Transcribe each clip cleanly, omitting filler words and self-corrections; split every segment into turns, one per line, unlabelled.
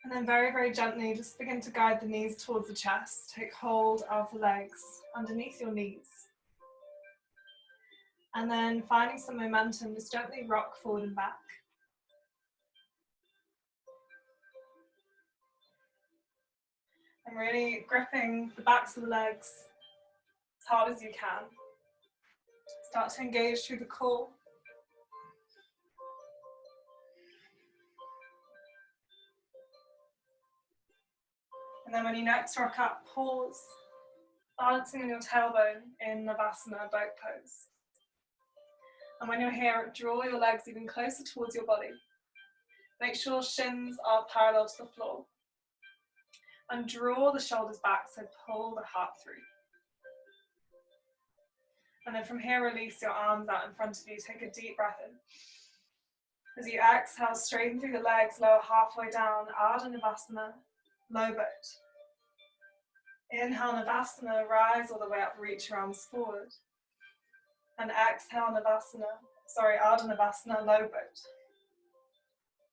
And then very, very gently, just begin to guide the knees towards the chest. Take hold of the legs underneath your knees. And then finding some momentum, just gently rock forward and back. And really gripping the backs of the legs as hard as you can. Start to engage through the core. And then when you next rock up, pause, balancing on your tailbone in Navasana boat pose. And when you're here, draw your legs even closer towards your body. Make sure shins are parallel to the floor. And draw the shoulders back, so pull the heart through. And then from here, release your arms out in front of you. Take a deep breath in. As you exhale, straighten through the legs, lower halfway down, Ardha Navasana, low boat. Inhale Navasana, rise all the way up, reach your arms forward. And exhale Ardha Navasana, low boat.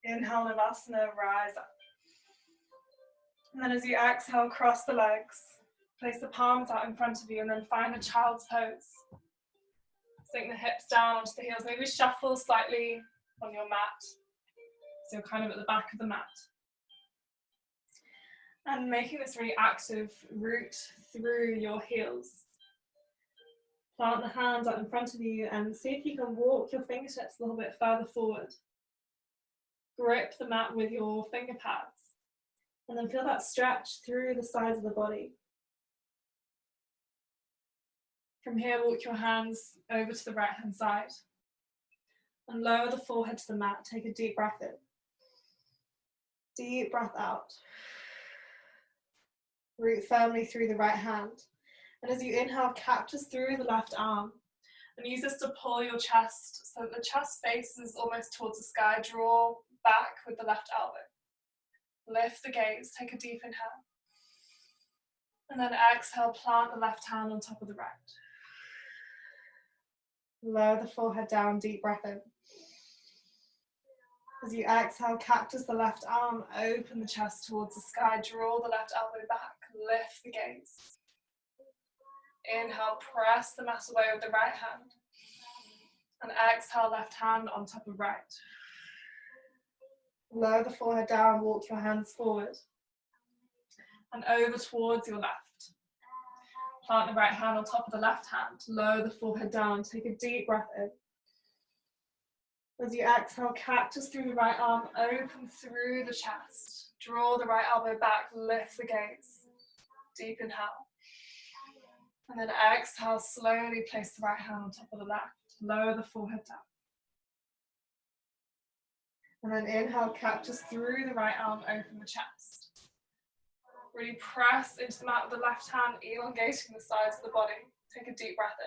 Inhale Navasana, rise up. And then as you exhale, cross the legs. Place the palms out in front of you and then find a child's pose. Sink the hips down onto the heels. Maybe shuffle slightly on your mat. So you're kind of at the back of the mat. And making this really active route through your heels. Plant the hands out in front of you and see if you can walk your fingertips a little bit further forward. Grip the mat with your finger pads. And then feel that stretch through the sides of the body. From here, walk your hands over to the right-hand side. And lower the forehead to the mat. Take a deep breath in. Deep breath out. Root firmly through the right hand. And as you inhale, captures through the left arm. And use this to pull your chest so that the chest faces almost towards the sky. Draw back with the left elbow. Lift the gaze, take a deep inhale. And then exhale, plant the left hand on top of the right. Lower the forehead down, deep breath in. As you exhale, cactus the left arm, open the chest towards the sky, draw the left elbow back, lift the gaze. Inhale, press the mat away with the right hand. And exhale, left hand on top of right. Lower the forehead down, walk your hands forward. And over towards your left. Plant the right hand on top of the left hand. Lower the forehead down, take a deep breath in. As you exhale, cactus through the right arm, open through the chest. Draw the right elbow back, lift the gaze. Deep inhale. And then exhale, slowly place the right hand on top of the left. Lower the forehead down. And then inhale, cactus through the right arm, open the chest. Really press into the mat with the left hand, elongating the sides of the body. Take a deep breath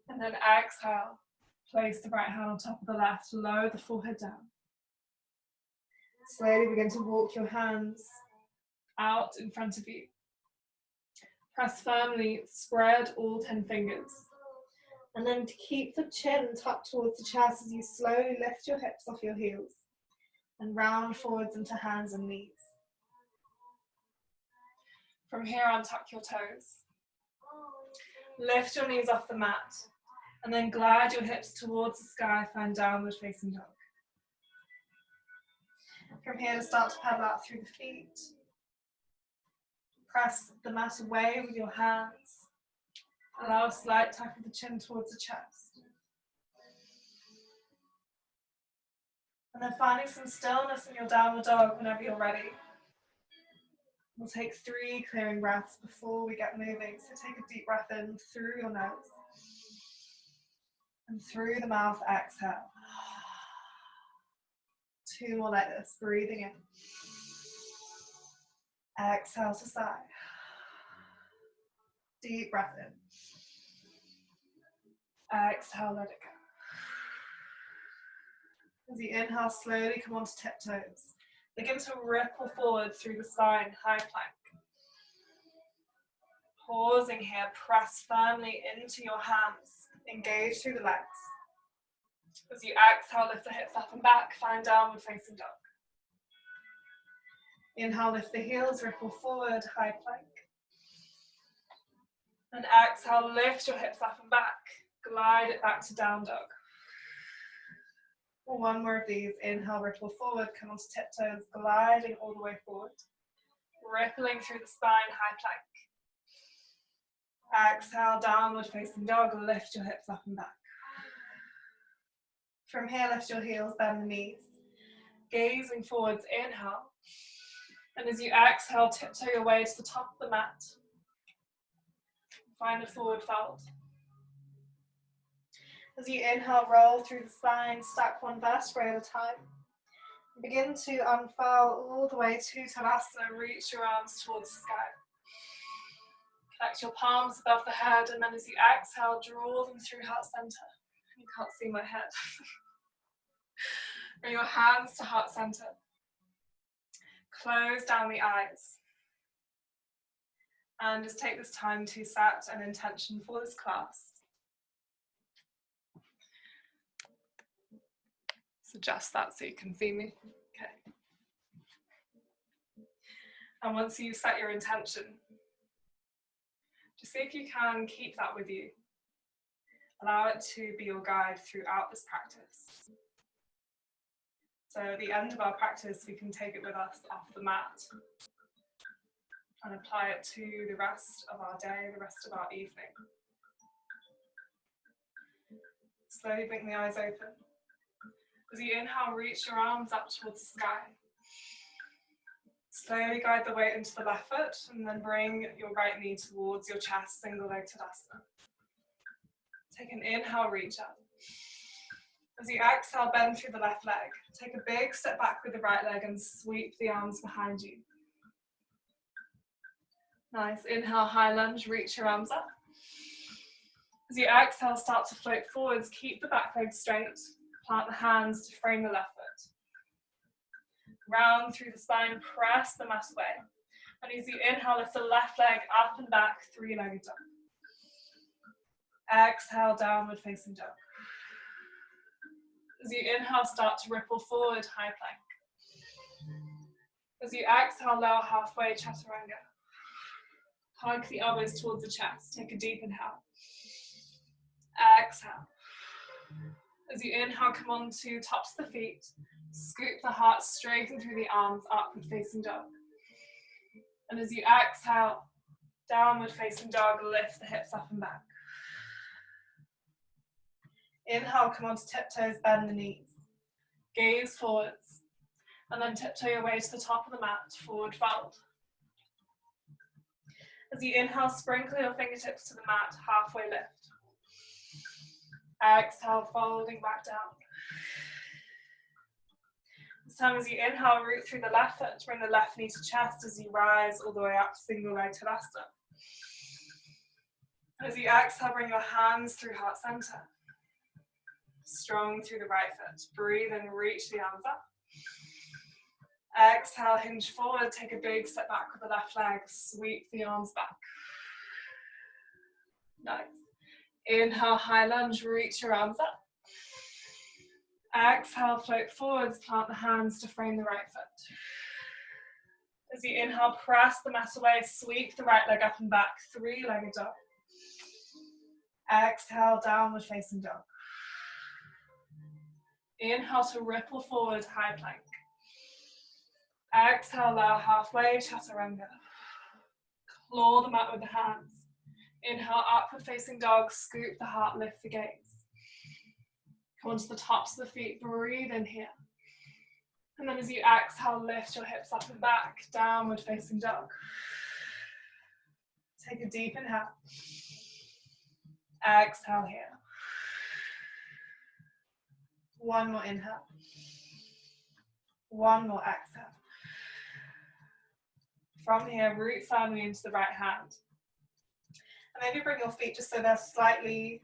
in. And then exhale, place the right hand on top of the left, lower the forehead down. Slowly begin to walk your hands out in front of you. Press firmly, spread all 10 fingers. And then to keep the chin tucked towards the chest as you slowly lift your hips off your heels and round forwards into hands and knees. From here, untuck your toes. Lift your knees off the mat and then glide your hips towards the sky, find downward facing dog. From here, start to pedal out through the feet. Press the mat away with your hands. Allow a slight tuck of the chin towards the chest. And then finding some stillness in your downward dog whenever you're ready. We'll take 3 clearing breaths before we get moving. So take a deep breath in through your nose. And through the mouth, exhale. 2 more like this, breathing in. Exhale to sigh. Deep breath in. Exhale, let it go. As you inhale, slowly come onto tiptoes. Begin to ripple forward through the spine, high plank. Pausing here, press firmly into your hands. Engage through the legs. As you exhale, lift the hips up and back, find downward facing dog. Inhale, lift the heels, ripple forward, high plank. And exhale, lift your hips up and back. Glide it back to down dog. One more of these. Inhale, ripple forward, come onto tiptoes, gliding all the way forward. Rippling through the spine, high plank. Exhale, downward facing dog, lift your hips up and back. From here, lift your heels, bend the knees. Gazing forwards, inhale. And as you exhale, tiptoe your way to the top of the mat. Find a forward fold. As you inhale, roll through the spine, stack one vertebrae at a time. Begin to unfurl all the way to Tadasana, reach your arms towards the sky. Connect your palms above the head, and then as you exhale, draw them through heart center. You can't see my head. Bring your hands to heart center. Close down the eyes. And just take this time to set an intention for this class. So adjust that so you can see me. Okay. And once you've set your intention, just see if you can keep that with you. Allow it to be your guide throughout this practice. So at the end of our practice, we can take it with us off the mat and apply it to the rest of our day, the rest of our evening. Slowly blink the eyes open. As you inhale, reach your arms up towards the sky. Slowly guide the weight into the left foot and then bring your right knee towards your chest, single leg Tadasana. Take an inhale, reach up. As you exhale, bend through the left leg. Take a big step back with the right leg and sweep the arms behind you. Nice. Inhale, high lunge, reach your arms up. As you exhale, start to float forwards. Keep the back leg straight. Plant the hands to frame the left foot. Round through the spine, press the mat away. And as you inhale, lift the left leg up and back, three-legged dog. Exhale, downward facing dog. As you inhale, start to ripple forward, high plank. As you exhale, lower halfway, chaturanga. Hug the elbows towards the chest. Take a deep inhale. Exhale. As you inhale, come on to tops of the feet. Scoop the heart, straighten through the arms, upward facing dog. And as you exhale, downward facing dog, lift the hips up and back. Inhale, come onto tiptoes, bend the knees. Gaze forwards. And then tiptoe your way to the top of the mat, forward fold. As you inhale, sprinkle your fingertips to the mat, halfway lift. Exhale, folding back down. This time as you inhale, root through the left foot, bring the left knee to chest as you rise all the way up, single leg Tadasana. As you exhale, bring your hands through heart center. Strong through the right foot. Breathe and reach the arms up. Exhale, hinge forward, take a big step back with the left leg, sweep the arms back. Nice. Inhale, high lunge, reach your arms up. Exhale, float forwards, plant the hands to frame the right foot. As you inhale, press the mat away, sweep the right leg up and back, three-legged dog. Exhale, downward facing dog. Inhale to ripple forward, high plank. Exhale, lower halfway, chaturanga. Claw the mat with the hands. Inhale, upward facing dog, scoop the heart, lift the gaze. Come onto the tops of the feet, breathe in here. And then as you exhale, lift your hips up and back, downward facing dog. Take a deep inhale. Exhale here. One more inhale. One more exhale. From here, root firmly into the right hand. And maybe bring your feet just so they're slightly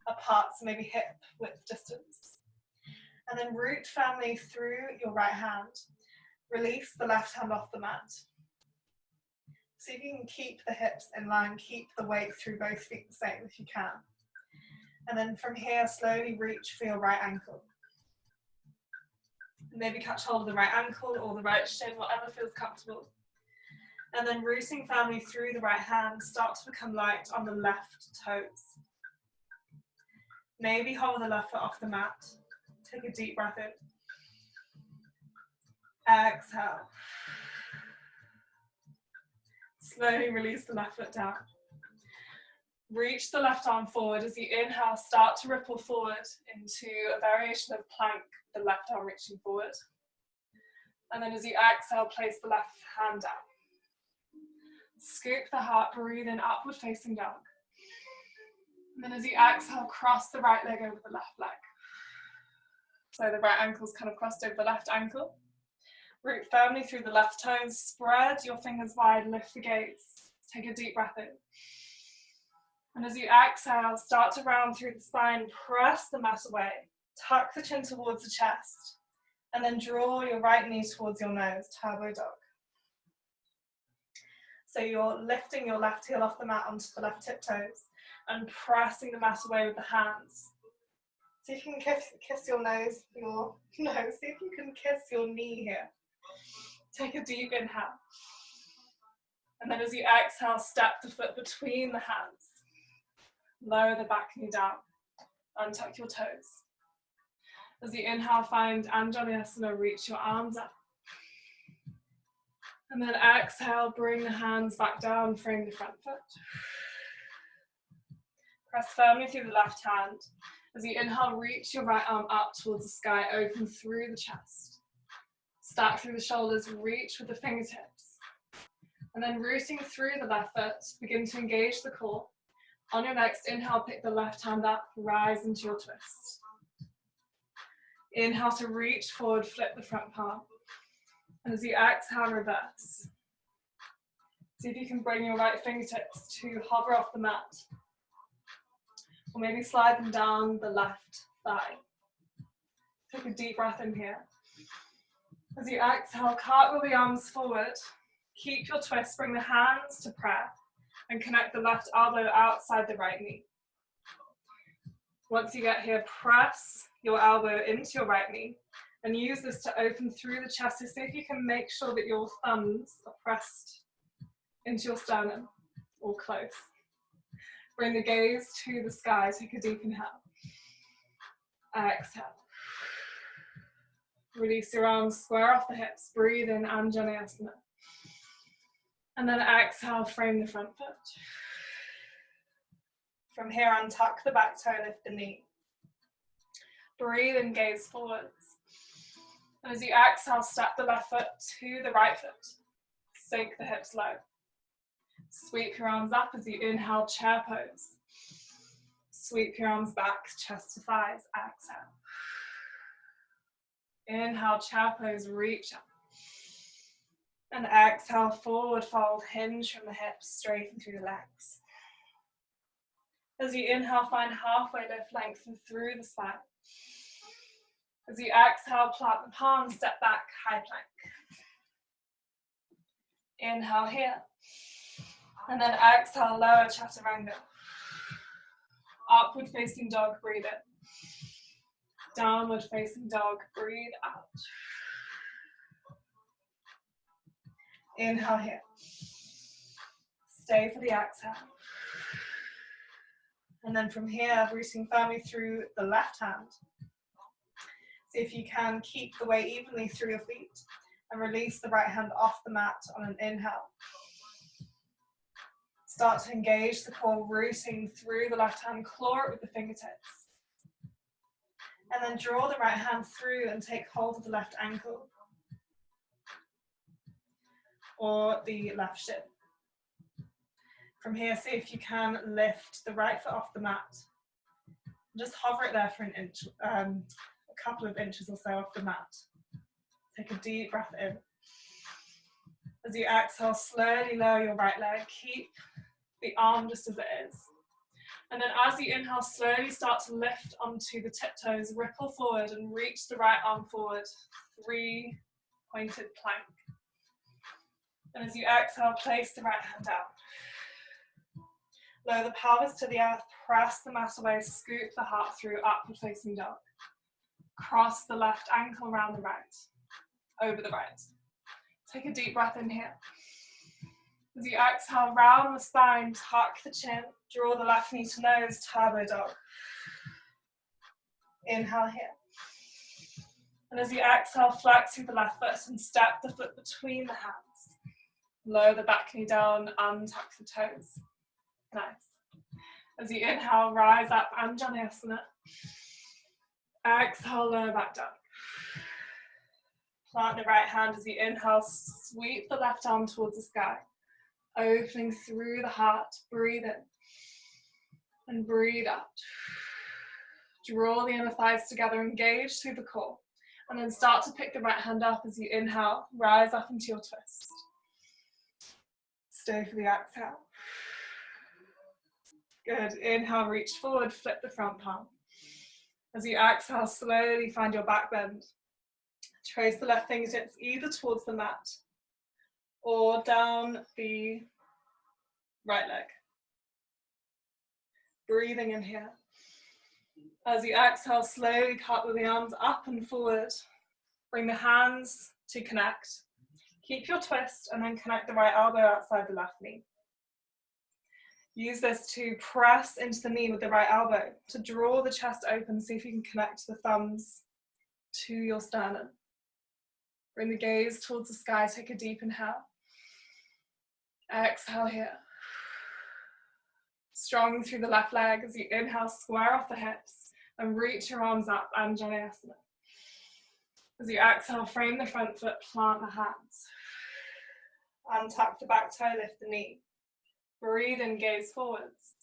apart, so maybe hip width distance. And then root firmly through your right hand. Release the left hand off the mat. See if you can keep the hips in line, keep the weight through both feet the same if you can. And then from here, slowly reach for your right ankle. Maybe catch hold of the right ankle or the right shin, whatever feels comfortable. And then rooting firmly through the right hand, start to become light on the left toes. Maybe hover the left foot off the mat. Take a deep breath in. Exhale. Slowly release the left foot down. Reach the left arm forward. As you inhale, start to ripple forward into a variation of plank, the left arm reaching forward. And then as you exhale, place the left hand down. Scoop the heart, breathe in, upward facing dog. And then as you exhale, cross the right leg over the left leg. So the right ankle's kind of crossed over the left ankle. Root firmly through the left toes, spread your fingers wide, lift the gaze. Take a deep breath in. And as you exhale, start to round through the spine, press the mat away, tuck the chin towards the chest, and then draw your right knee towards your nose, turbo dog. So you're lifting your left heel off the mat onto the left tiptoes and pressing the mat away with the hands. See if you can kiss your nose, see if you can kiss your knee here. Take a deep inhale. And then as you exhale, step the foot between the hands. Lower the back knee down. Untuck your toes. As you inhale, find Anjaneyasana, reach your arms up. And then exhale, bring the hands back down, frame the front foot. Press firmly through the left hand. As you inhale, reach your right arm up towards the sky, open through the chest. Stack through the shoulders, reach with the fingertips. And then rooting through the left foot, begin to engage the core. On your next inhale, pick the left hand up, rise into your twist. Inhale to reach forward, flip the front palm. And as you exhale, reverse. See if you can bring your right fingertips to hover off the mat. Or maybe slide them down the left thigh. Take a deep breath in here. As you exhale, cartwheel the arms forward. Keep your twist, bring the hands to prayer, and connect the left elbow outside the right knee. Once you get here, press your elbow into your right knee, and use this to open through the chest. So see if you can make sure that your thumbs are pressed into your sternum, or close. Bring the gaze to the sky, take a deep inhale. Exhale. Release your arms, square off the hips, breathe in Anjaneyasana. And then exhale, frame the front foot. From here, untuck the back toe, lift the knee. Breathe and gaze forwards. And as you exhale, step the left foot to the right foot. Sink the hips low. Sweep your arms up as you inhale, chair pose. Sweep your arms back, chest to thighs, exhale. Inhale, chair pose, reach up. And exhale, forward fold, hinge from the hips, straighten through the legs. As you inhale, find halfway lift, lengthen through the spine. As you exhale, plant the palms, step back, high plank. Inhale here. And then exhale, lower chaturanga. Upward facing dog, breathe in. Downward facing dog, breathe out. Inhale here. Stay for the exhale. And then from here, rooting firmly through the left hand. See if you can keep the weight evenly through your feet and release the right hand off the mat on an inhale. Start to engage the core, rooting through the left hand, claw it with the fingertips. And then draw the right hand through and take hold of the left ankle or the left shin. From here, see if you can lift the right foot off the mat. Just hover it there for an inch, a couple of inches or so off the mat. Take a deep breath in. As you exhale, slowly lower your right leg. Keep the arm just as it is. And then as you inhale, slowly start to lift onto the tiptoes, ripple forward and reach the right arm forward. 3 pointed plank. And as you exhale, place the right hand down. Lower the pelvis to the earth, press the mat away, scoop the heart through, upward facing dog. Cross the left ankle around the right, over the right. Take a deep breath in here. As you exhale, round the spine, tuck the chin, draw the left knee to nose, turbo dog. Inhale here. And as you exhale, flex through the left foot and step the foot between the hands. Lower the back knee down, untuck the toes. Nice. As you inhale, rise up, Anjaneyasana. Exhale, lower back down. Plant the right hand as you inhale, sweep the left arm towards the sky. Opening through the heart, breathe in. And breathe out. Draw the inner thighs together, engage through the core. And then start to pick the right hand up as you inhale, rise up into your twist. Stay for the exhale. Good, inhale, reach forward, flip the front palm. As you exhale, slowly find your back bend. Trace the left fingertips either towards the mat or down the right leg. Breathing in here. As you exhale, slowly cartwheel the arms up and forward. Bring the hands to connect. Keep your twist and then connect the right elbow outside the left knee. Use this to press into the knee with the right elbow to draw the chest open. See if you can connect the thumbs to your sternum. Bring the gaze towards the sky. Take a deep inhale. Exhale here. Strong through the left leg as you inhale, square off the hips and reach your arms up, Anjaneyasana. As you exhale, frame the front foot, plant the hands. Untuck the back toe, lift the knee. Breathe in, gaze forwards.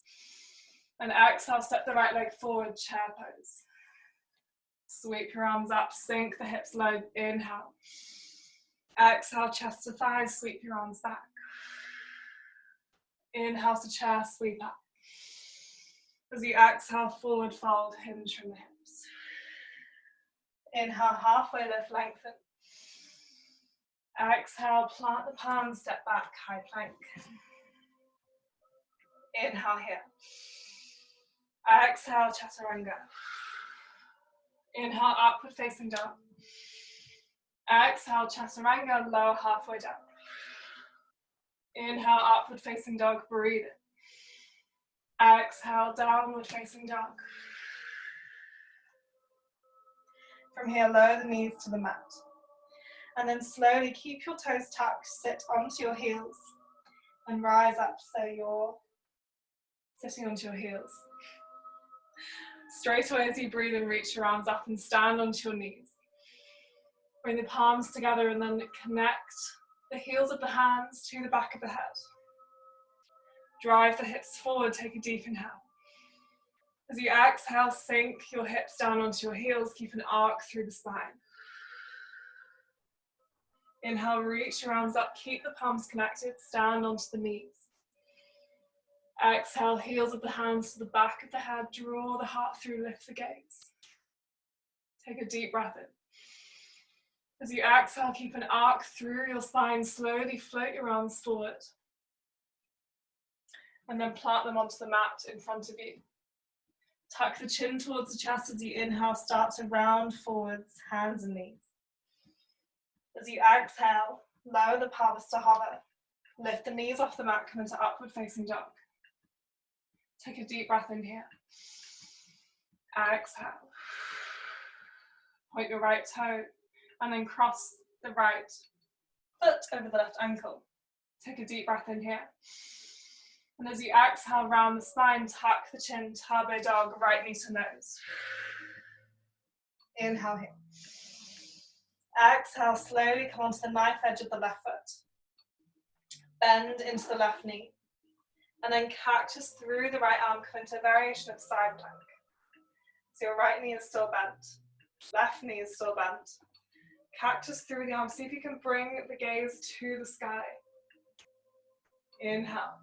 And exhale, step the right leg forward, chair pose. Sweep your arms up, sink the hips low, inhale. Exhale, chest to thighs, sweep your arms back. Inhale to chair, sweep up. As you exhale, forward fold, hinge from the hips. Inhale, halfway lift, lengthen. Exhale, plant the palms, step back, high plank. Inhale here. Exhale, chaturanga. Inhale, upward facing dog. Exhale, chaturanga, lower halfway down. Inhale, upward facing dog, breathe in. Exhale, downward facing dog. From here, lower the knees to the mat. And then slowly keep your toes tucked, sit onto your heels and rise up so you're sitting onto your heels. Straight away as you breathe and reach your arms up and stand onto your knees. Bring the palms together and then connect the heels of the hands to the back of the head. Drive the hips forward, take a deep inhale. As you exhale, sink your hips down onto your heels, keep an arc through the spine. Inhale, reach your arms up, keep the palms connected, stand onto the knees. Exhale, heels of the hands to the back of the head, draw the heart through, lift the gaze. Take a deep breath in. As you exhale, keep an arc through your spine, slowly float your arms forward. And then plant them onto the mat in front of you. Tuck the chin towards the chest as you inhale, start to round forwards, hands and knees. As you exhale, lower the pelvis to hover. Lift the knees off the mat, come into upward facing dog. Take a deep breath in here. Exhale. Point your right toe and then cross the right foot over the left ankle. Take a deep breath in here. And as you exhale, round the spine, tuck the chin, turbo dog, right knee to nose. Inhale here. Exhale, slowly come onto the knife edge of the left foot. Bend into the left knee. And then cactus through the right arm, come into a variation of side plank. So your right knee is still bent. Left knee is still bent. Cactus through the arm. See if you can bring the gaze to the sky. Inhale.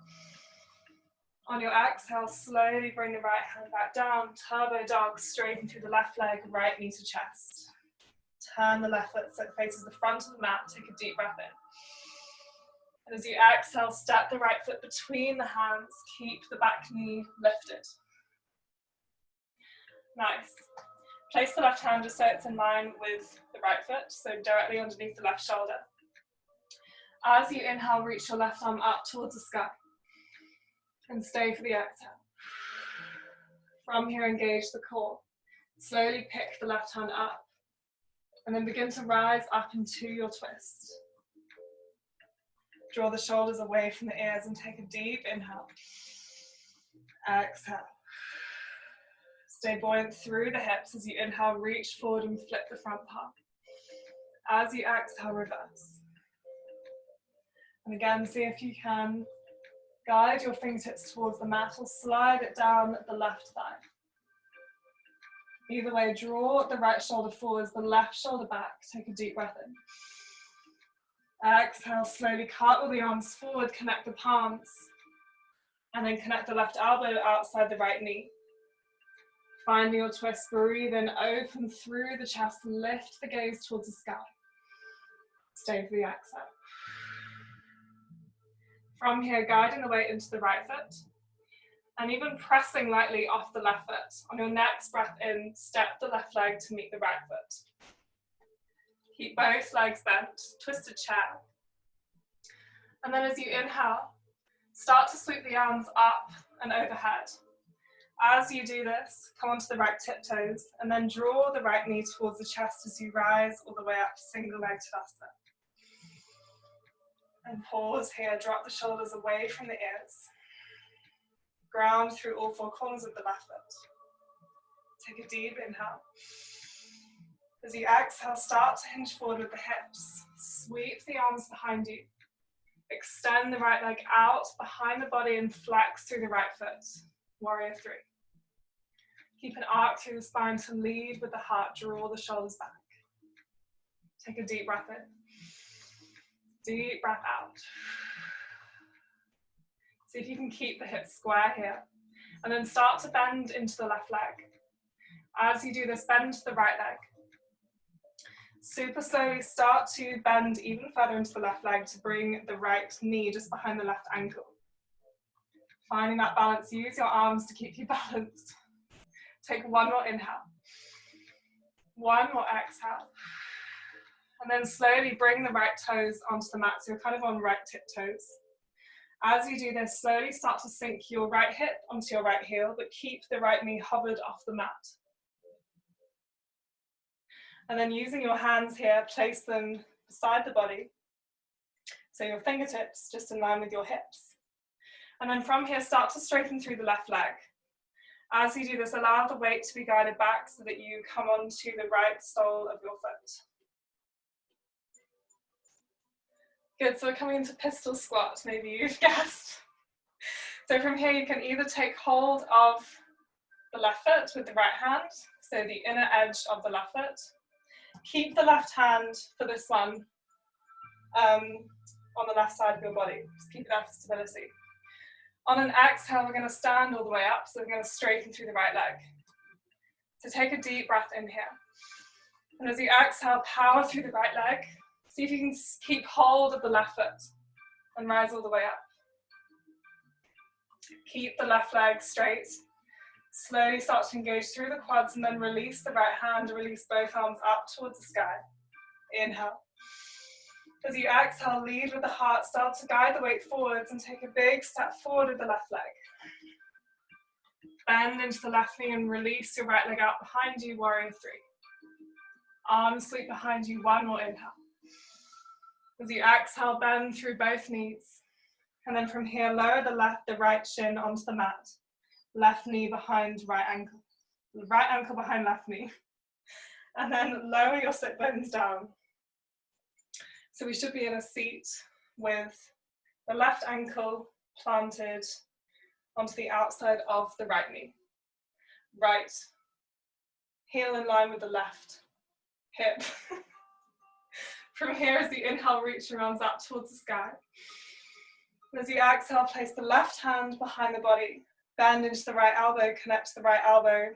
On your exhale, slowly bring the right hand back down. Turbo dog, straighten through the left leg, right knee to chest. Turn the left foot so it faces the front of the mat. Take a deep breath in. And as you exhale, step the right foot between the hands. Keep the back knee lifted. Nice. Place the left hand just so it's in line with the right foot, so directly underneath the left shoulder. As you inhale, reach your left arm up towards the sky and stay for the exhale. From here, engage the core. Slowly pick the left hand up and then begin to rise up into your twist. Draw the shoulders away from the ears and take a deep inhale. Exhale. Stay buoyant through the hips as you inhale, reach forward and flip the front palm. As you exhale, reverse. And again, see if you can guide your fingertips towards the mat or slide it down the left thigh. Either way, draw the right shoulder forwards, the left shoulder back. Take a deep breath in. Exhale, slowly cartwheel the arms forward, connect the palms, and then connect the left elbow outside the right knee. Finding your twist, breathe in, open through the chest, lift the gaze towards the sky. Stay for the exhale. From here, guiding the weight into the right foot, and even pressing lightly off the left foot. On your next breath in, step the left leg to meet the right foot. Keep both legs bent, twisted chair. And then as you inhale, start to sweep the arms up and overhead. As you do this, come onto the right tiptoes and then draw the right knee towards the chest as you rise all the way up to single leg Tadasana. And pause here, drop the shoulders away from the ears. Ground through all four corners of the left foot. Take a deep inhale. As you exhale, start to hinge forward with the hips. Sweep the arms behind you. Extend the right leg out behind the body and flex through the right foot. Warrior three. Keep an arc through the spine to lead with the heart. Draw the shoulders back. Take a deep breath in. Deep breath out. See if you can keep the hips square here. And then start to bend into the left leg. As you do this, bend to the right leg. Super slowly start to bend even further into the left leg to bring the right knee just behind the left ankle. Finding that balance, use your arms to keep you balanced. Take one more inhale. One more exhale. And then slowly bring the right toes onto the mat, so you're kind of on right tiptoes. As you do this, slowly start to sink your right hip onto your right heel, but keep the right knee hovered off the mat. And then using your hands here, place them beside the body. So your fingertips just in line with your hips. And then from here, start to straighten through the left leg. As you do this, allow the weight to be guided back so that you come onto the right sole of your foot. Good, so we're coming into pistol squat, maybe you've guessed. So from here, you can either take hold of the left foot with the right hand, so the inner edge of the left foot. Keep the left hand for this one on the left side of your body. Just keep it up for stability. On an exhale, we're going to stand all the way up, so we're going to straighten through the right leg. So take a deep breath in here. And as you exhale, power through the right leg. See if you can keep hold of the left foot and rise all the way up. Keep the left leg straight. Slowly start to engage through the quads and then release the right hand, release both arms up towards the sky. Inhale. As you exhale, lead with the heart, start to guide the weight forwards and take a big step forward with the left leg. Bend into the left knee and release your right leg out behind you, warrior three. Arms sweep behind you, one more inhale. As you exhale, bend through both knees. And then from here, lower the right shin onto the mat. Left knee behind right ankle. Right ankle behind left knee. And then lower your sit bones down. So we should be in a seat with the left ankle planted onto the outside of the right knee. Right heel in line with the left hip. From here, as you inhale, reach your arms up towards the sky. And as you exhale, place the left hand behind the body. Bend into the right elbow, connect the right elbow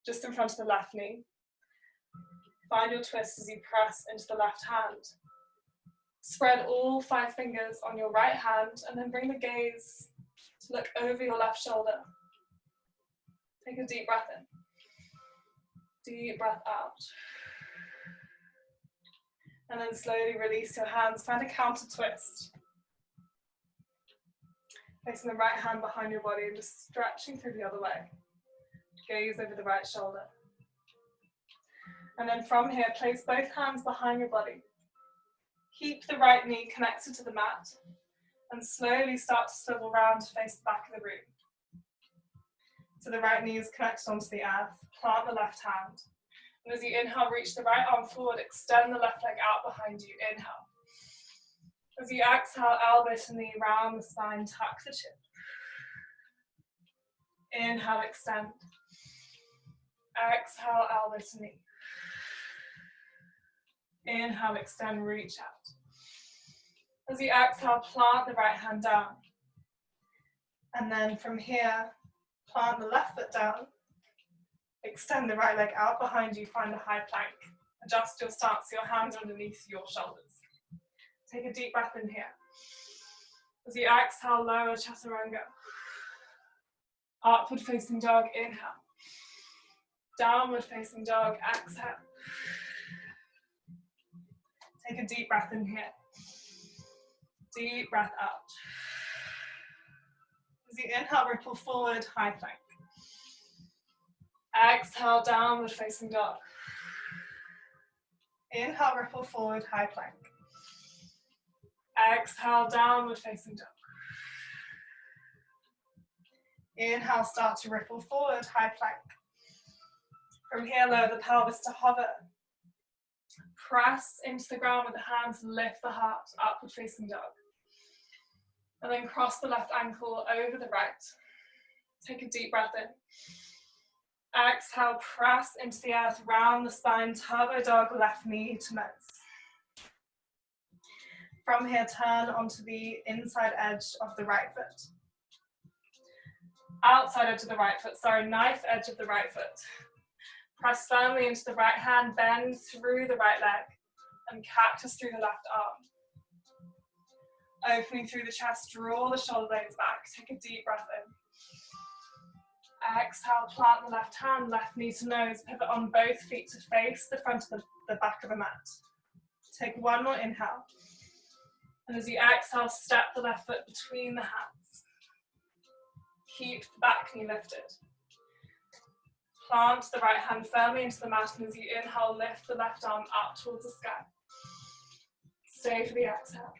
just in front of the left knee. Find your twist as you press into the left hand. Spread all 5 fingers on your right hand and then bring the gaze to look over your left shoulder. Take a deep breath in. Deep breath out. And then slowly release your hands. Find a counter twist. Placing the right hand behind your body and just stretching through the other leg. Gaze over the right shoulder. And then from here, place both hands behind your body. Keep the right knee connected to the mat. And slowly start to swivel round to face the back of the room. So the right knee is connected onto the earth. Plant the left hand. And as you inhale, reach the right arm forward, extend the left leg out behind you, inhale. As you exhale, elbow to knee, round the spine, tuck the chin. Inhale, extend. Exhale, elbow to knee. Inhale, extend, reach out. As you exhale, plant the right hand down. And then from here, plant the left foot down. Extend the right leg out behind you, find a high plank. Adjust your stance, your hands underneath your shoulders. Take a deep breath in here. As you exhale, lower chaturanga. Upward facing dog, inhale. Downward facing dog, exhale. Take a deep breath in here. Deep breath out. As you inhale, ripple forward, high plank. Exhale, downward facing dog. Inhale, ripple forward, high plank. Exhale, downward facing dog. Inhale, start to ripple forward, high plank. From here, lower the pelvis to hover. Press into the ground with the hands, lift the heart, upward facing dog. And then cross the left ankle over the right. Take a deep breath in. Exhale, press into the earth, round the spine, turbo dog, left knee to nose. From here, turn onto the inside edge of the right foot. Outside edge of the right foot, knife edge of the right foot. Press firmly into the right hand, bend through the right leg, and cactus through the left arm. Opening through the chest, draw the shoulder blades back, take a deep breath in. Exhale, plant the left hand, left knee to nose, pivot on both feet to face the front of the back of the mat. Take one more inhale. And as you exhale, step the left foot between the hands. Keep the back knee lifted. Plant the right hand firmly into the mat, and as you inhale, lift the left arm up towards the sky. Stay for the exhale.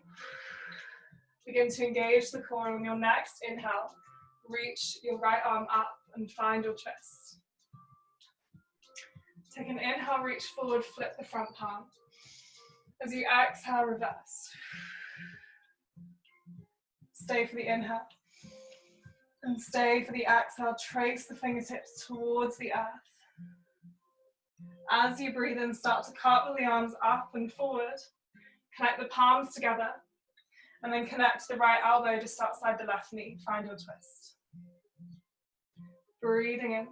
Begin to engage the core. On your next inhale, reach your right arm up and find your twist. Take an inhale, reach forward, flip the front palm. As you exhale, reverse. Stay for the inhale. And stay for the exhale, trace the fingertips towards the earth. As you breathe in, start to cartwheel the arms up and forward. Connect the palms together. And then connect the right elbow just outside the left knee. Find your twist. Breathing in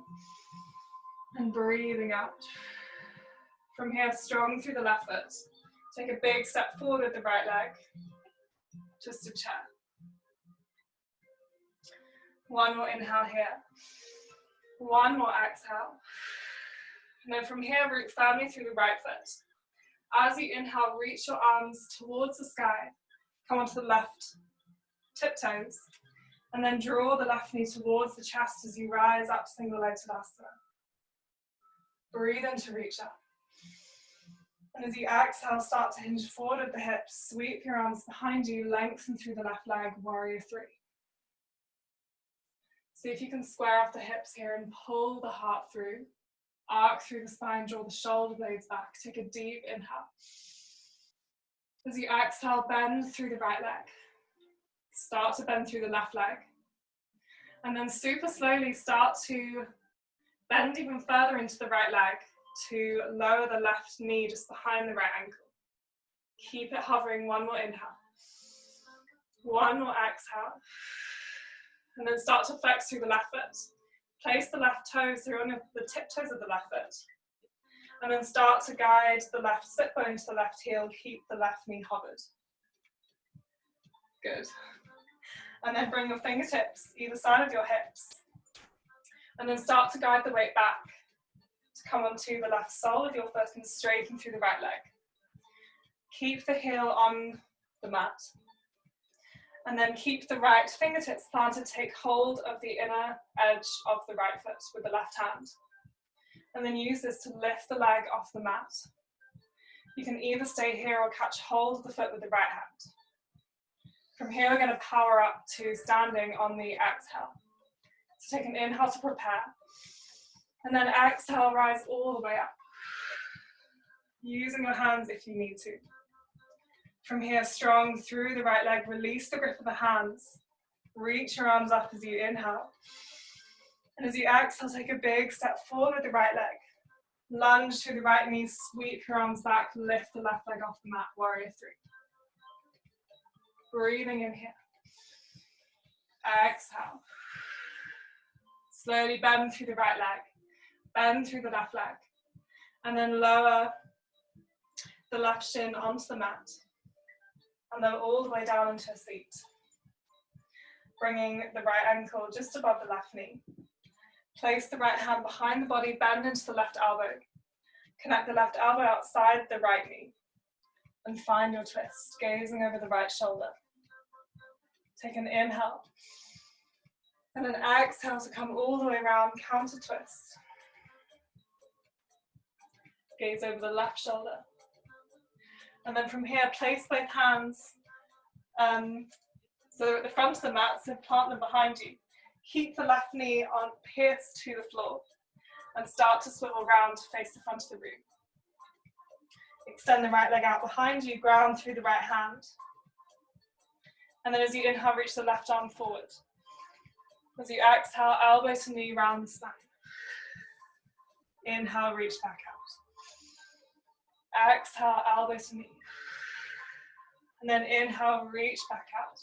and breathing out. From here, strong through the left foot. Take a big step forward with the right leg. Twisted chair. One more inhale here. One more exhale. And then from here, root firmly through the right foot. As you inhale, reach your arms towards the sky. Come onto the left tiptoes. And then draw the left knee towards the chest as you rise up, single leg Tadasana. Breathe in to reach up. And as you exhale, start to hinge forward at the hips. Sweep your arms behind you, lengthen through the left leg, warrior three. See if you can square off the hips here and pull the heart through. Arc through the spine, draw the shoulder blades back. Take a deep inhale. As you exhale, bend through the right leg. Start to bend through the left leg. And then super slowly start to bend even further into the right leg to lower the left knee just behind the right ankle. Keep it hovering. One more inhale. One more exhale. And then start to flex through the left foot. Place the left toes through on the tiptoes of the left foot. And then start to guide the left sit bone to the left heel. Keep the left knee hovered. Good. And then bring your fingertips either side of your hips. And then start to guide the weight back to to come onto the left sole of your foot and straighten through the right leg. Keep the heel on the mat. And then keep the right fingertips planted, take hold of the inner edge of the right foot with the left hand. And then use this to lift the leg off the mat. You can either stay here or catch hold of the foot with the right hand. From here, we're going to power up to standing on the exhale. So take an inhale to prepare. And then exhale, rise all the way up. Using your hands if you need to. From here, strong through the right leg, release the grip of the hands. Reach your arms up as you inhale. And as you exhale, take a big step forward with the right leg. Lunge through the right knee, sweep your arms back, lift the left leg off the mat, warrior three. Breathing in here. Exhale. Slowly bend through the right leg, bend through the left leg, and then lower the left shin onto the mat, and then all the way down into a seat. Bringing the right ankle just above the left knee. Place the right hand behind the body, bend into the left elbow. Connect the left elbow outside the right knee. And find your twist, gazing over the right shoulder. Take an inhale. And then exhale to come all the way around, counter twist. Gaze over the left shoulder. And then from here, place both hands so they're at the front of the mat, so plant them behind you. Keep the left knee on pierced to the floor and start to swivel around to face the front of the room. Extend the right leg out behind you, ground through the right hand. And then as you inhale, reach the left arm forward. As you exhale, elbow to knee, round the spine. Inhale, reach back out. Exhale, elbow to knee. And then inhale, reach back out.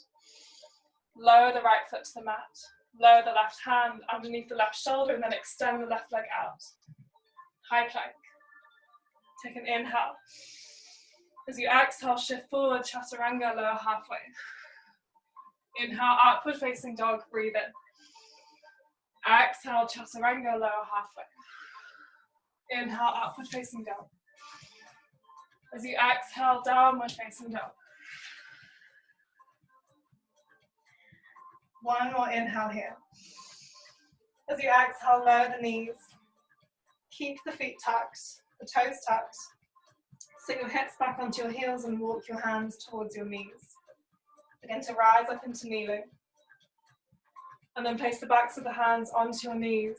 Lower the right foot to the mat. Lower the left hand underneath the left shoulder and then extend the left leg out. High plank. Take an inhale. As you exhale, shift forward, chaturanga, lower halfway. Inhale, upward facing dog, breathe in. Exhale, chaturanga, lower halfway. Inhale, upward facing dog. As you exhale, downward facing dog. One more inhale here. As you exhale, lower the knees. Keep the feet tucked, the toes tucked. Sit your hips back onto your heels and walk your hands towards your knees. Begin to rise up into kneeling. And then place the backs of the hands onto your knees.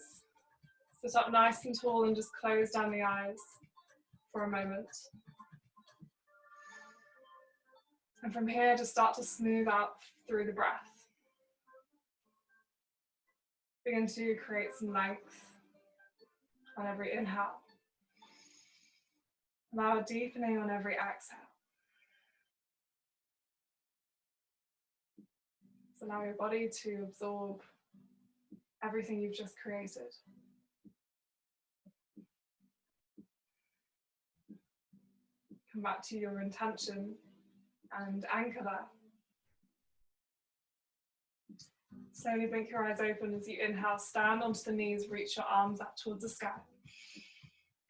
Sit up nice and tall and just close down the eyes for a moment. And from here, just start to smooth out through the breath. Begin to create some length on every inhale. Allow a deepening on every exhale. So allow your body to absorb everything you've just created. Come back to your intention and anchor there. Slowly blink your eyes open as you inhale, stand onto the knees, reach your arms up towards the sky.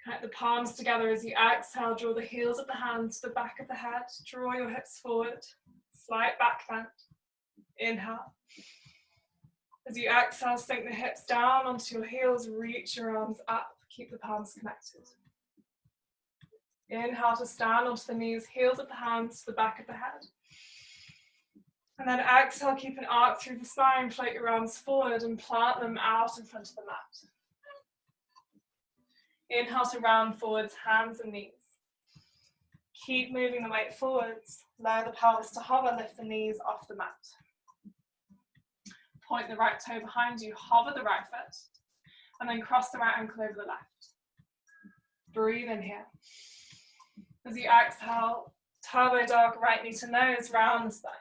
Connect the palms together as you exhale, draw the heels of the hands to the back of the head, draw your hips forward, slight back bend. Inhale. As you exhale, sink the hips down onto your heels, reach your arms up, keep the palms connected. Inhale to stand onto the knees, heels of the hands to the back of the head. And then exhale, keep an arc through the spine, float your arms forward and plant them out in front of the mat. Inhale to round forwards, hands and knees. Keep moving the weight forwards, lower the pelvis to hover, lift the knees off the mat. Point the right toe behind you, hover the right foot, and then cross the right ankle over the left. Breathe in here. As you exhale, turbo dog, right knee to nose, round the spine.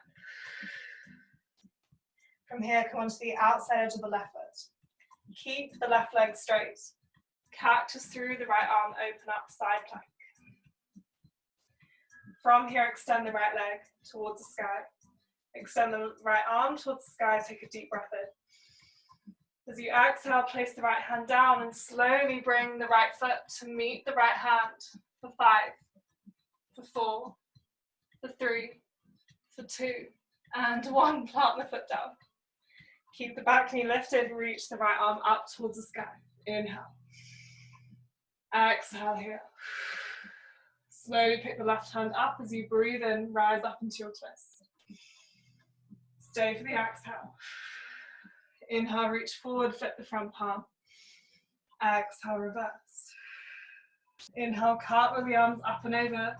From here, come onto the outside edge of the left foot. Keep the left leg straight. Cactus through the right arm, open up, side plank. From here, extend the right leg towards the sky. Extend the right arm towards the sky, take a deep breath in. As you exhale, place the right hand down and slowly bring the right foot to meet the right hand for 5, for 4, for 3, for 2, and 1. Plant the foot down. Keep the back knee lifted, reach the right arm up towards the sky. Inhale. Exhale here. Slowly pick the left hand up as you breathe in, rise up into your twist. Stay for the exhale. Inhale, reach forward, flip the front palm. Exhale, reverse. Inhale, cartwheel the arms up and over.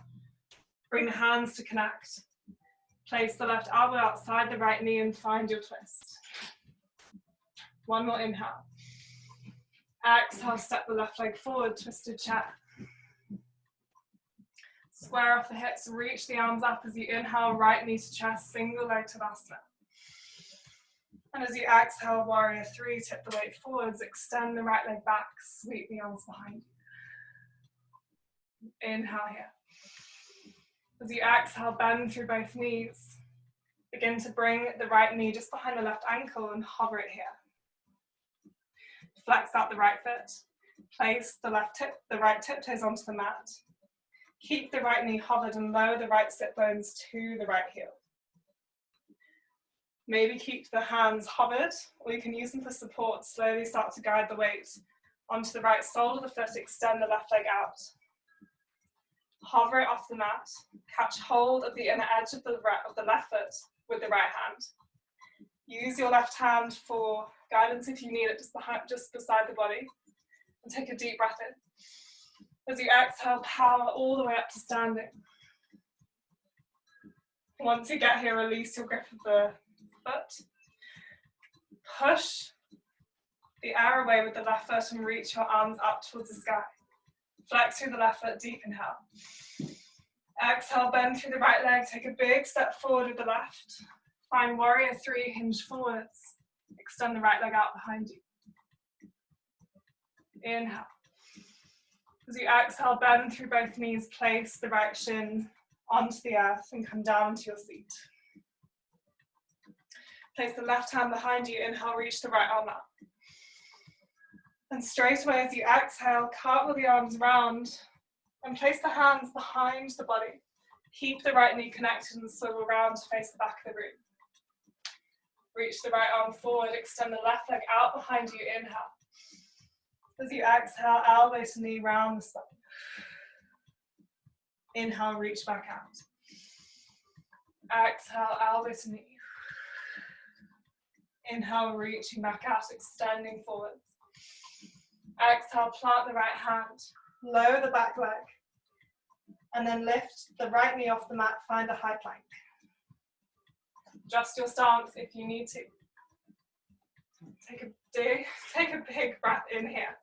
Bring the hands to connect. Place the left elbow outside the right knee and find your twist. 1 more inhale. Exhale, step the left leg forward, twisted chair. Square off the hips, reach the arms up as you inhale, right knee to chest, single leg Tadasana. And as you exhale, warrior 3, tip the weight forwards, extend the right leg back, sweep the arms behind you. Inhale here. As you exhale, bend through both knees. Begin to bring the right knee just behind the left ankle and hover it here. Flex out the right foot. Place the right tiptoes onto the mat. Keep the right knee hovered and lower the right sit bones to the right heel. Maybe keep the hands hovered, or you can use them for support. Slowly start to guide the weight onto the right sole of the foot, extend the left leg out. Hover it off the mat. Catch hold of the inner edge of the left foot with the right hand. Use your left hand for guidance if you need it, just beside the body. And take a deep breath in. As you exhale, power all the way up to standing. Once you get here, release your grip of the foot. Push the air away with the left foot and reach your arms up towards the sky. Flex through the left foot, deep inhale. Exhale, bend through the right leg, take a big step forward with the left. Find warrior 3, hinge forwards. Extend the right leg out behind you. Inhale. As you exhale, bend through both knees, place the right shin onto the earth and come down to your seat. Place the left hand behind you, inhale, reach the right arm up. And straight away as you exhale, cartwheel the arms round and place the hands behind the body. Keep the right knee connected and swivel around to face the back of the room. Reach the right arm forward, extend the left leg out behind you, inhale. As you exhale, elbow to knee round the spine. Inhale, reach back out. Exhale, elbow to knee. Inhale, reaching back out, extending forwards. Exhale, plant the right hand, lower the back leg, and then lift the right knee off the mat, find a high plank. Adjust your stance if you need to. Take a big breath in here.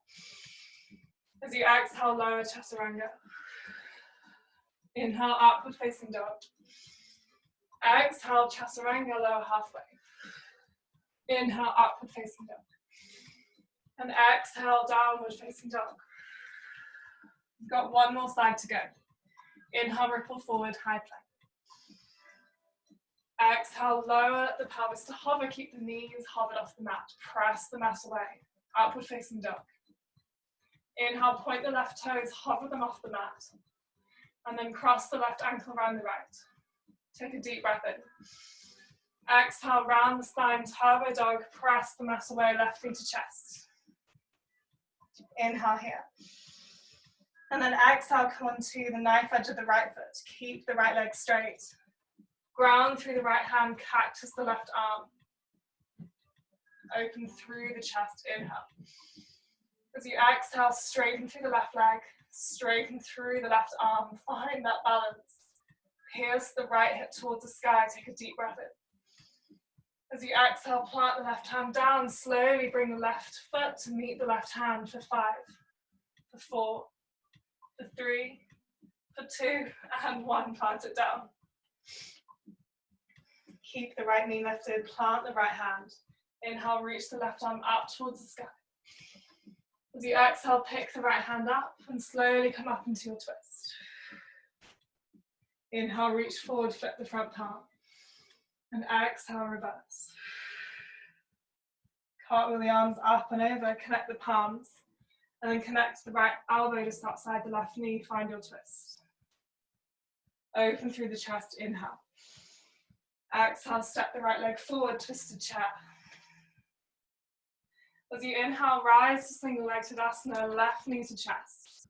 As you exhale, lower chaturanga. Inhale, upward facing dog. Exhale, chaturanga, lower halfway. Inhale, upward facing dog. And exhale, downward facing dog. You've got 1 more side to go. Inhale, ripple forward, high plank. Exhale, lower the pelvis to hover, keep the knees hovered off the mat. Press the mat away, upward facing dog. Inhale, point the left toes, hover them off the mat. And then cross the left ankle around the right. Take a deep breath in. Exhale, round the spine, turbo dog, press the mat away, left knee to chest. Inhale here. And then exhale, come onto the knife edge of the right foot. Keep the right leg straight. Ground through the right hand, cactus the left arm. Open through the chest, inhale. As you exhale, straighten through the left leg, straighten through the left arm, find that balance. Pierce the right hip towards the sky, take a deep breath in. As you exhale, plant the left hand down, slowly bring the left foot to meet the left hand for 5, for 4, for 3, for 2, and 1, plant it down. Keep the right knee lifted, plant the right hand. Inhale, reach the left arm up towards the sky. As you exhale, pick the right hand up and slowly come up into your twist. Inhale, reach forward, flip the front palm. And exhale, reverse. Cartwheel the arms up and over, connect the palms, and then connect the right elbow just outside the left knee, find your twist. Open through the chest, inhale. Exhale, step the right leg forward, twisted chair. As you inhale, rise to single leg Tadasana, left knee to chest.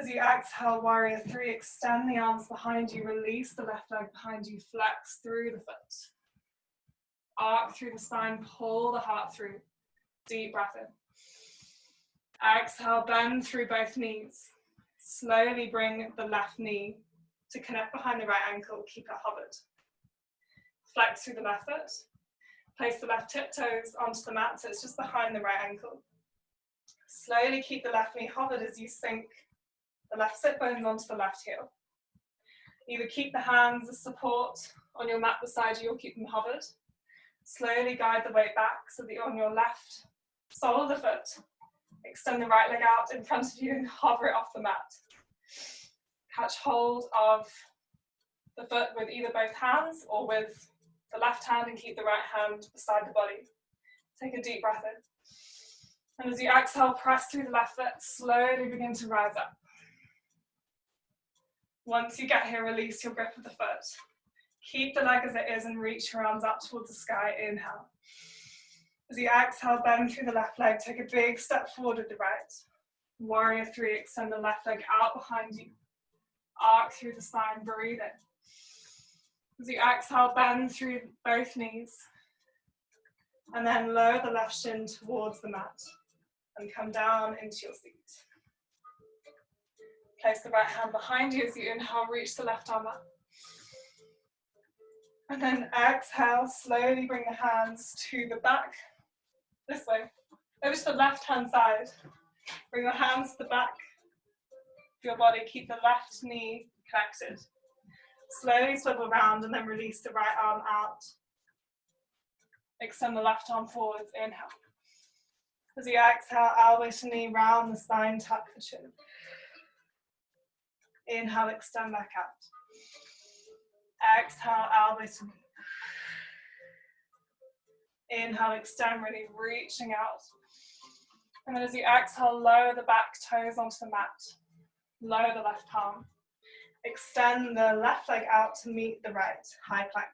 As you exhale, warrior three, extend the arms behind you, release the left leg behind you, flex through the foot. Arc through the spine, pull the heart through. Deep breath in. Exhale, bend through both knees. Slowly bring the left knee to connect behind the right ankle, keep it hovered. Flex through the left foot. Place the left tiptoes onto the mat so it's just behind the right ankle. Slowly keep the left knee hovered as you sink the left sit bones onto the left heel. Either keep the hands as support on your mat beside you or keep them hovered. Slowly guide the weight back so that you're on your left sole of the foot. Extend the right leg out in front of you and hover it off the mat. Catch hold of the foot with either both hands or with the left hand and keep the right hand beside the body. Take a deep breath in. And as you exhale, press through the left foot, slowly begin to rise up. Once you get here, release your grip of the foot. Keep the leg as it is and reach your arms up towards the sky, inhale. As you exhale, bend through the left leg, take a big step forward with the right. Warrior three, extend the left leg out behind you. Arc through the spine, breathe in. As you exhale, bend through both knees. And then lower the left shin towards the mat and come down into your seat. Place the right hand behind you as you inhale, reach the left arm up. And then exhale, slowly bring the hands to the back, this way, over to the left hand side. Bring your hands to the back of your body, keep the left knee connected. Slowly swivel around and then release the right arm out. Extend the left arm forwards, inhale. As you exhale, elbow to knee, round the spine, tuck the chin. Inhale, extend back out. Exhale, elbow to knee. Inhale, extend, really reaching out. And then as you exhale, lower the back toes onto the mat. Lower the left palm. Extend the left leg out to meet the right, high plank.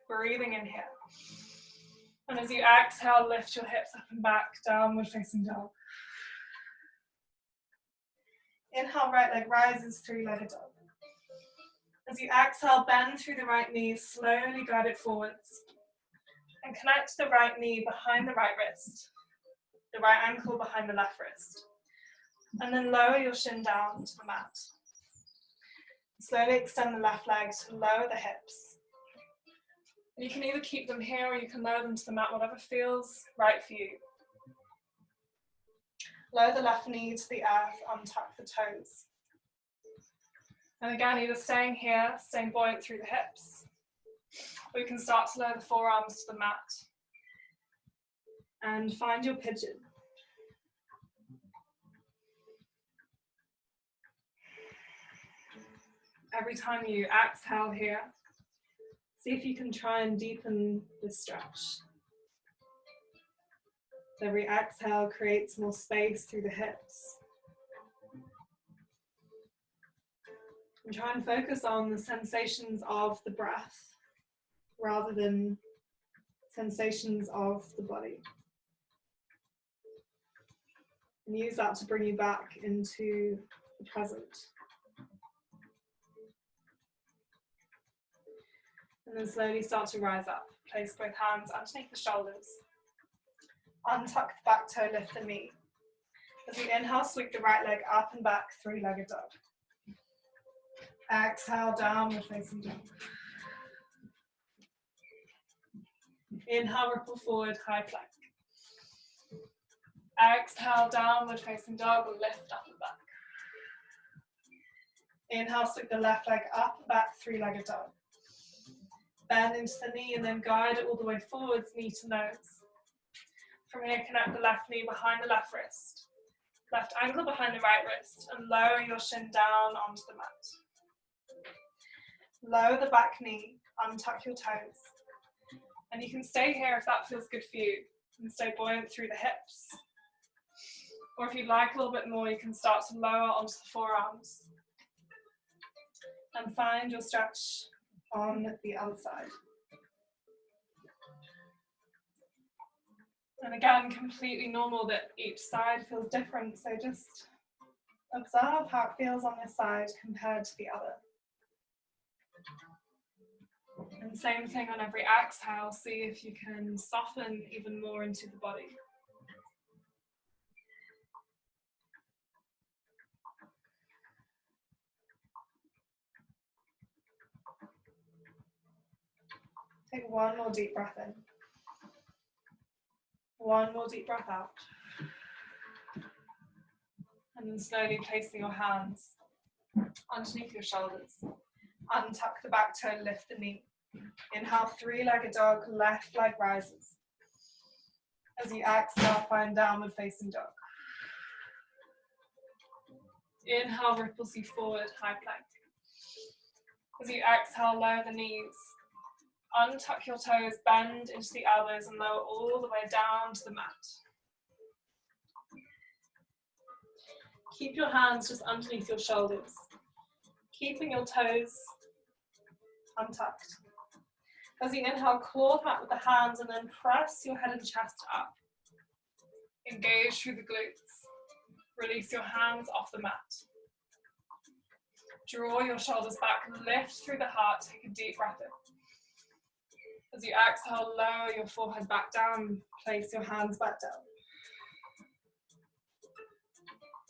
Breathing in here. And as you exhale, lift your hips up and back, downward facing dog. Inhale, right leg rises, three-legged dog. As you exhale, bend through the right knee, slowly guide it forwards. And connect the right knee behind the right wrist. The right ankle behind the left wrist. And then lower your shin down to the mat. Slowly extend the left leg to lower the hips. You can either keep them here or you can lower them to the mat, whatever feels right for you. Lower the left knee to the earth, untuck the toes. And again, either staying here, staying buoyant through the hips, or you can start to lower the forearms to the mat. And find your pigeon. Every time you exhale here, see if you can try and deepen the stretch. So every exhale creates more space through the hips. And try and focus on the sensations of the breath rather than sensations of the body. And use that to bring you back into the present. And then slowly start to rise up. Place both hands underneath the shoulders. Untuck the back toe, lift the knee. As you inhale, sweep the right leg up and back, three-legged dog. Exhale, downward facing dog. Inhale, ripple forward, high plank. Exhale, downward facing dog, lift up and back. Inhale, sweep the left leg up and back, three-legged dog. Bend into the knee and then guide it all the way forwards, knee to nose. From here, connect the left knee behind the left wrist. Left ankle behind the right wrist and lower your shin down onto the mat. Lower the back knee, untuck your toes. And you can stay here if that feels good for you. You can stay buoyant through the hips. Or if you'd like a little bit more, you can start to lower onto the forearms. And find your stretch on the other side. And again, completely normal that each side feels different, so just observe how it feels on this side compared to the other. And same thing on every exhale, see if you can soften even more into the body. Take one more deep breath in. One more deep breath out. And then slowly placing your hands underneath your shoulders. Untuck the back toe, lift the knee. Inhale, three-legged dog, left leg rises. As you exhale, find downward facing dog. Inhale, ripples you forward, high plank. As you exhale, lower the knees. Untuck your toes, bend into the elbows and lower all the way down to the mat. Keep your hands just underneath your shoulders, keeping your toes untucked. As you inhale, claw the mat with the hands and then press your head and chest up. Engage through the glutes. Release your hands off the mat. Draw your shoulders back, lift through the heart, take a deep breath in. As you exhale, lower your forehead back down, place your hands back down.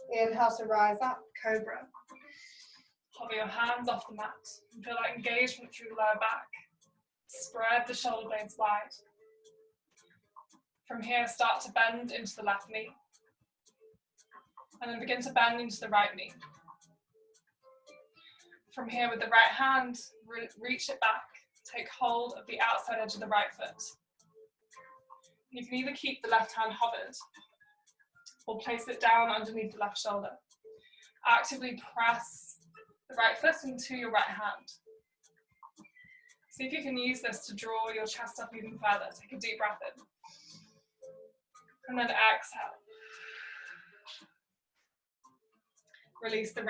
Inhale to rise up, cobra. Hover your hands off the mat and feel that engagement through the lower back. Spread the shoulder blades wide. From here, start to bend into the left knee. And then begin to bend into the right knee. From here, with the right hand, reach it back. Take hold of the outside edge of the right foot. You can either keep the left hand hovered or place it down underneath the left shoulder. Actively press the right foot into your right hand. See if you can use this to draw your chest up even further. Take a deep breath in. And then exhale. Release the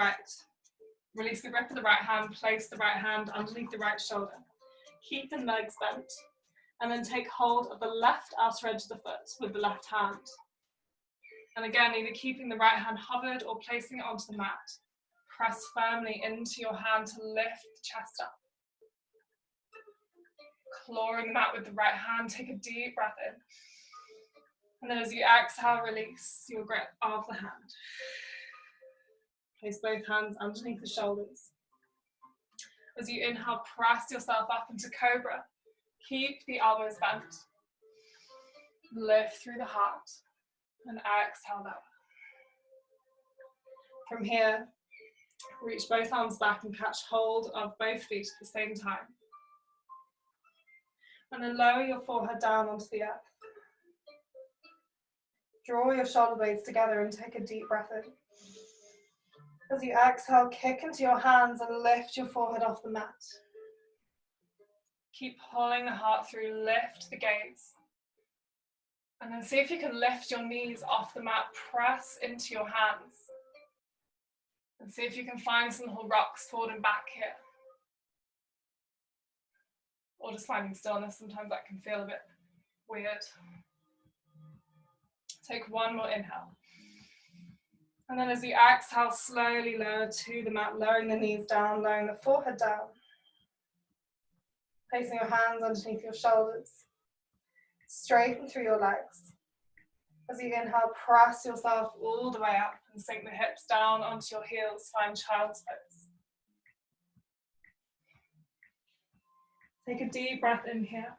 grip of the right hand, place the right hand underneath the right shoulder. Keep the legs bent, and then take hold of the left outer edge of the foot with the left hand. And again, either keeping the right hand hovered or placing it onto the mat. Press firmly into your hand to lift the chest up. Clawing the mat with the right hand, take a deep breath in. And then as you exhale, release your grip of the hand. Place both hands underneath the shoulders. As you inhale, press yourself up into cobra. Keep the elbows bent. Lift through the heart and exhale lower. From here, reach both arms back and catch hold of both feet at the same time. And then lower your forehead down onto the earth. Draw your shoulder blades together and take a deep breath in. As you exhale, kick into your hands and lift your forehead off the mat. Keep pulling the heart through, lift the gaze. And then see if you can lift your knees off the mat, press into your hands. And see if you can find some little rocks forward and back here. Or just finding stillness, sometimes that can feel a bit weird. Take one more inhale. And then as you exhale, slowly lower to the mat, lowering the knees down, lowering the forehead down. Placing your hands underneath your shoulders. Straighten through your legs. As you inhale, press yourself all the way up and sink the hips down onto your heels, find child's pose. Take a deep breath in here.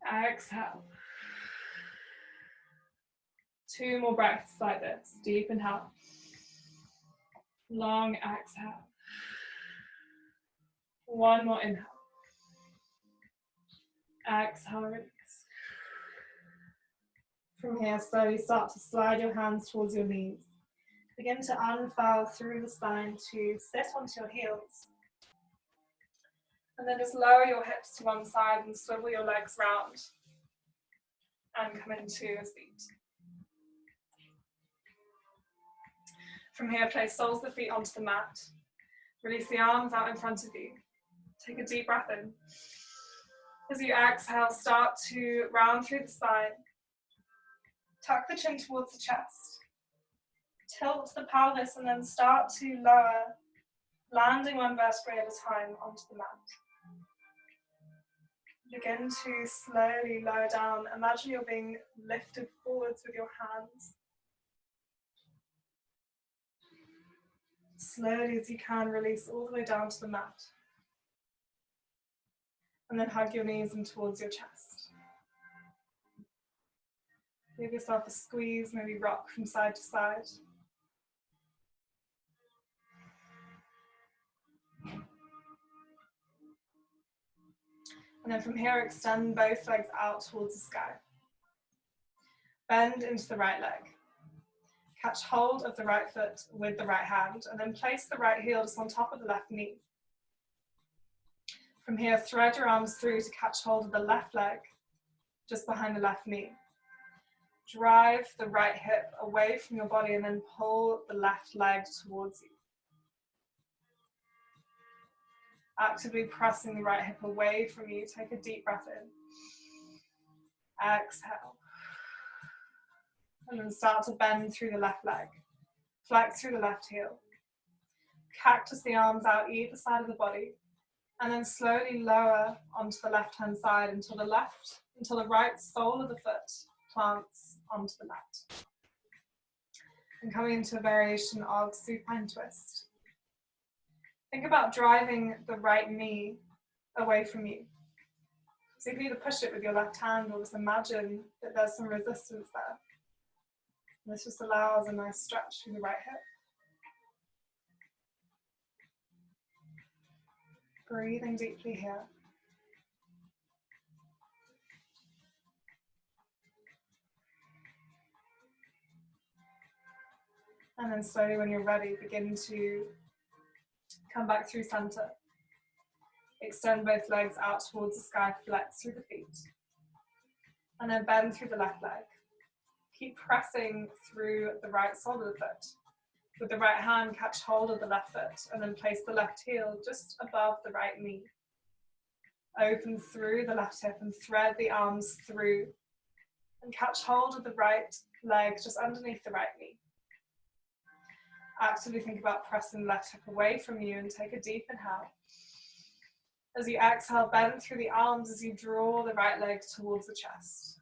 Exhale. 2 more breaths like this. Deep inhale. Long exhale. 1 more inhale. Exhale, release. From here, slowly start to slide your hands towards your knees. Begin to unfurl through the spine to sit onto your heels. And then just lower your hips to one side and swivel your legs round and come into a seat. From here, place soles of the feet onto the mat. Release the arms out in front of you. Take a deep breath in. As you exhale, start to round through the spine. Tuck the chin towards the chest. Tilt the pelvis and then start to lower, landing one vertebrae at a time onto the mat. Begin to slowly lower down. Imagine you're being lifted forwards with your hands. Slowly as you can, release all the way down to the mat. And then hug your knees in towards your chest. Give yourself a squeeze, maybe rock from side to side. And then from here, extend both legs out towards the sky. Bend into the right leg. Catch hold of the right foot with the right hand, and then place the right heel just on top of the left knee. From here, thread your arms through to catch hold of the left leg, just behind the left knee. Drive the right hip away from your body and then pull the left leg towards you. Actively pressing the right hip away from you. Take a deep breath in. Exhale. And then start to bend through the left leg. Flex through the left heel. Cactus the arms out either side of the body. And then slowly lower onto the left-hand side until the right sole of the foot plants onto the mat. And coming into a variation of supine twist. Think about driving the right knee away from you. So you can either push it with your left hand or just imagine that there's some resistance there. And this just allows a nice stretch through the right hip. Breathing deeply here. And then slowly when you're ready, begin to come back through center. Extend both legs out towards the sky, flex through the feet. And then bend through the left leg. Keep pressing through the right sole of the foot. With the right hand, catch hold of the left foot and then place the left heel just above the right knee. Open through the left hip and thread the arms through. And catch hold of the right leg just underneath the right knee. Actively think about pressing the left hip away from you and take a deep inhale. As you exhale, bend through the arms as you draw the right leg towards the chest.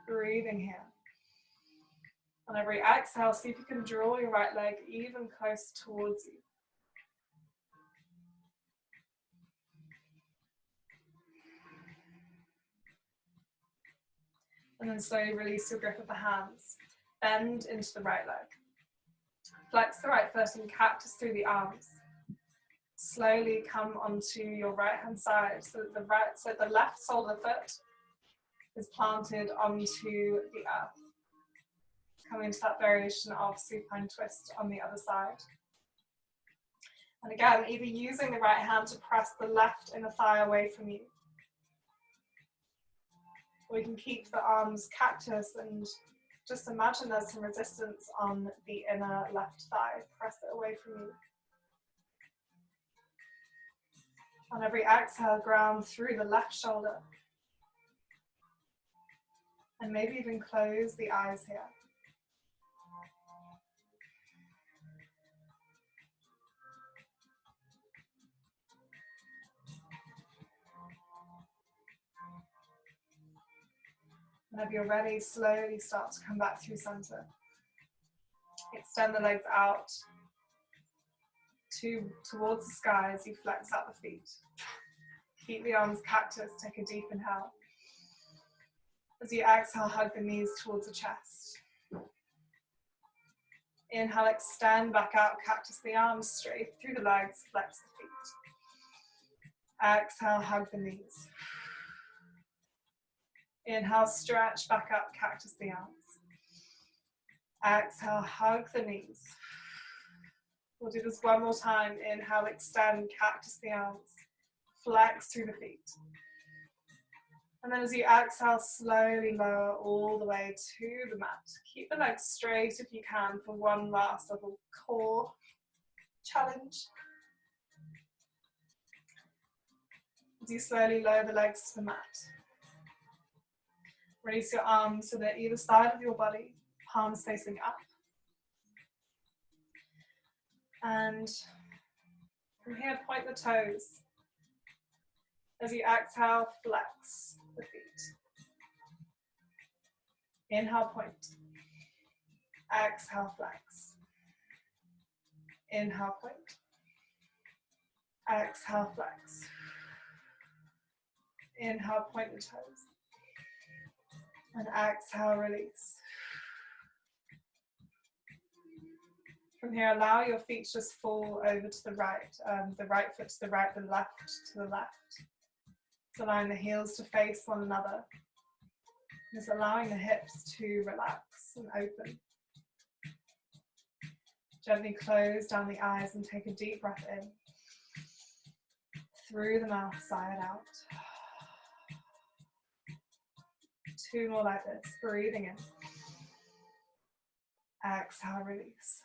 Breathing here. On every exhale, see if you can draw your right leg even closer towards you. And then slowly release your grip of the hands. Bend into the right leg. Flex the right foot and cactus through the arms. Slowly come onto your right hand side so that the left sole of the foot is planted onto the earth. Coming into that variation of supine twist on the other side. And again, either using the right hand to press the left inner thigh away from you, or you can keep the arms cactus and just imagine there's some resistance on the inner left thigh. Press it away from you. On every exhale, ground through the left shoulder. And maybe even close the eyes here. Whenever you're ready, slowly start to come back through center. Extend the legs out towards the sky as you flex out the feet. Keep the arms cactus, take a deep inhale. As you exhale, hug the knees towards the chest. Inhale, extend back out, cactus the arms straight through the legs, flex the feet. Exhale, hug the knees. Inhale, stretch back up, cactus the arms. Exhale, hug the knees. We'll do this one more time. Inhale, extend, cactus the arms. Flex through the feet. And then as you exhale, slowly lower all the way to the mat. Keep the legs straight if you can for one last little core challenge. As you slowly lower the legs to the mat. Release your arms so they're either side of your body, palms facing up. And from here, point the toes. As you exhale, flex the feet. Inhale, point. Exhale, flex. Inhale, point. Exhale, flex. Inhale, point the toes. And exhale, release. From here, allow your feet to just fall over to the right foot to the right, the left to the left. So allowing the heels to face one another. Just allowing the hips to relax and open. Gently close down the eyes and take a deep breath in. Through the mouth, sigh it out. 2 more like this, breathing in. Exhale, release.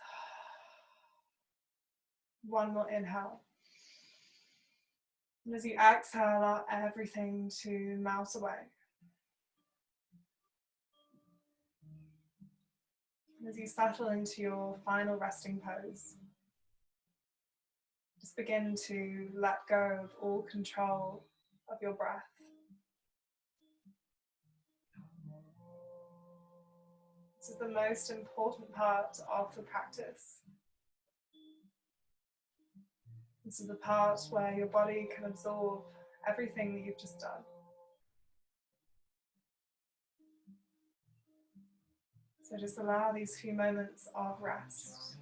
1 more inhale. And as you exhale, allow everything to melt away. And as you settle into your final resting pose, just begin to let go of all control of your breath. This is the most important part of the practice. This is the part where your body can absorb everything that you've just done. So just allow these few moments of rest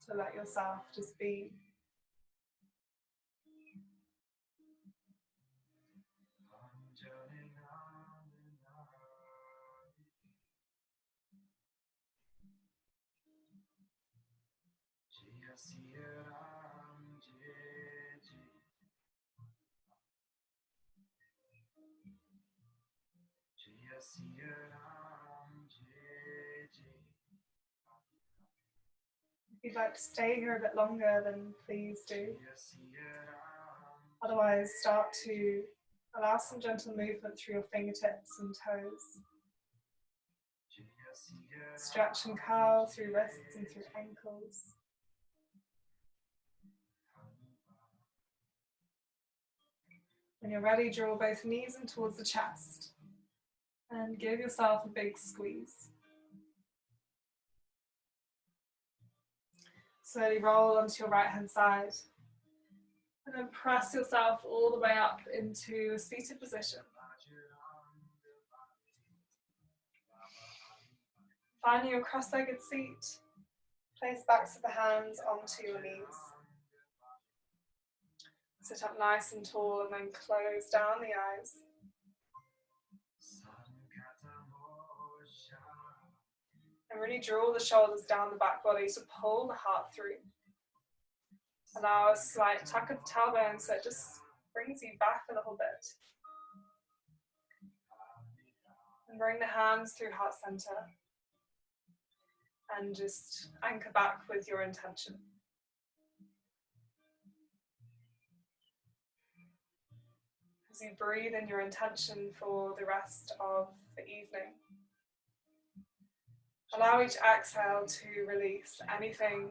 to let yourself just be. If you'd like to stay here a bit longer, then please do. Otherwise, start to allow some gentle movement through your fingertips and toes. Stretch and curl through wrists and through ankles. When you're ready, draw both knees in towards the chest and give yourself a big squeeze. Slowly roll onto your right hand side and then press yourself all the way up into a seated position. Finding your cross-legged seat, place backs of the hands onto your knees. Sit up nice and tall and then close down the eyes. And really draw the shoulders down the back body to pull the heart through. Allow a slight tuck of the tailbone so it just brings you back a little bit. And bring the hands through heart center. And just anchor back with your intention. As you breathe in your intention for the rest of the evening. Allow each exhale to release anything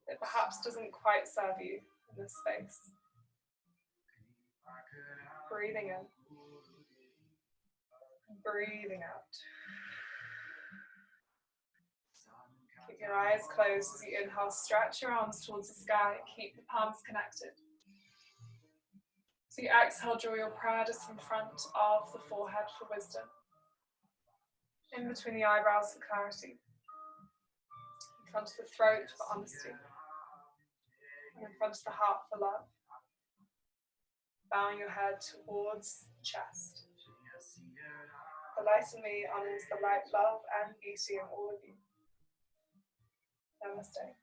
that perhaps doesn't quite serve you in this space. Breathing in. Breathing out. Keep your eyes closed as you inhale, stretch your arms towards the sky, keep the palms connected. So you exhale, draw your prayer just in front of the forehead for wisdom. In between the eyebrows for clarity. In front of the throat for honesty. And in front of the heart for love. Bowing your head towards the chest. The light in me honors the light, love and beauty in all of you. Namaste.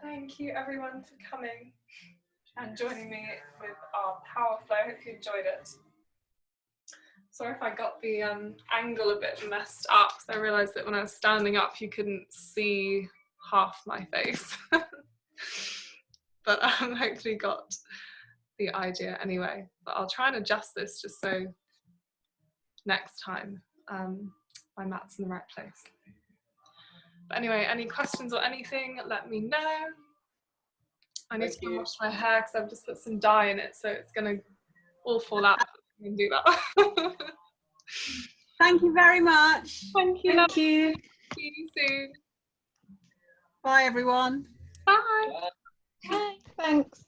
Thank you everyone for coming and joining me with our power flow. Hope you enjoyed it. Sorry if I got the angle a bit messed up, because I realised that when I was standing up you couldn't see half my face. But hopefully got the idea anyway. But I'll try and adjust this just so next time my mat's in the right place. But anyway, any questions or anything, let me know. I need to wash my hair because I've just put some dye in it, so it's going to all fall out. I can do that.
Thank you very much.
Thank you.
Thank you.
See you soon.
Bye, everyone.
Bye.
Bye. Thanks.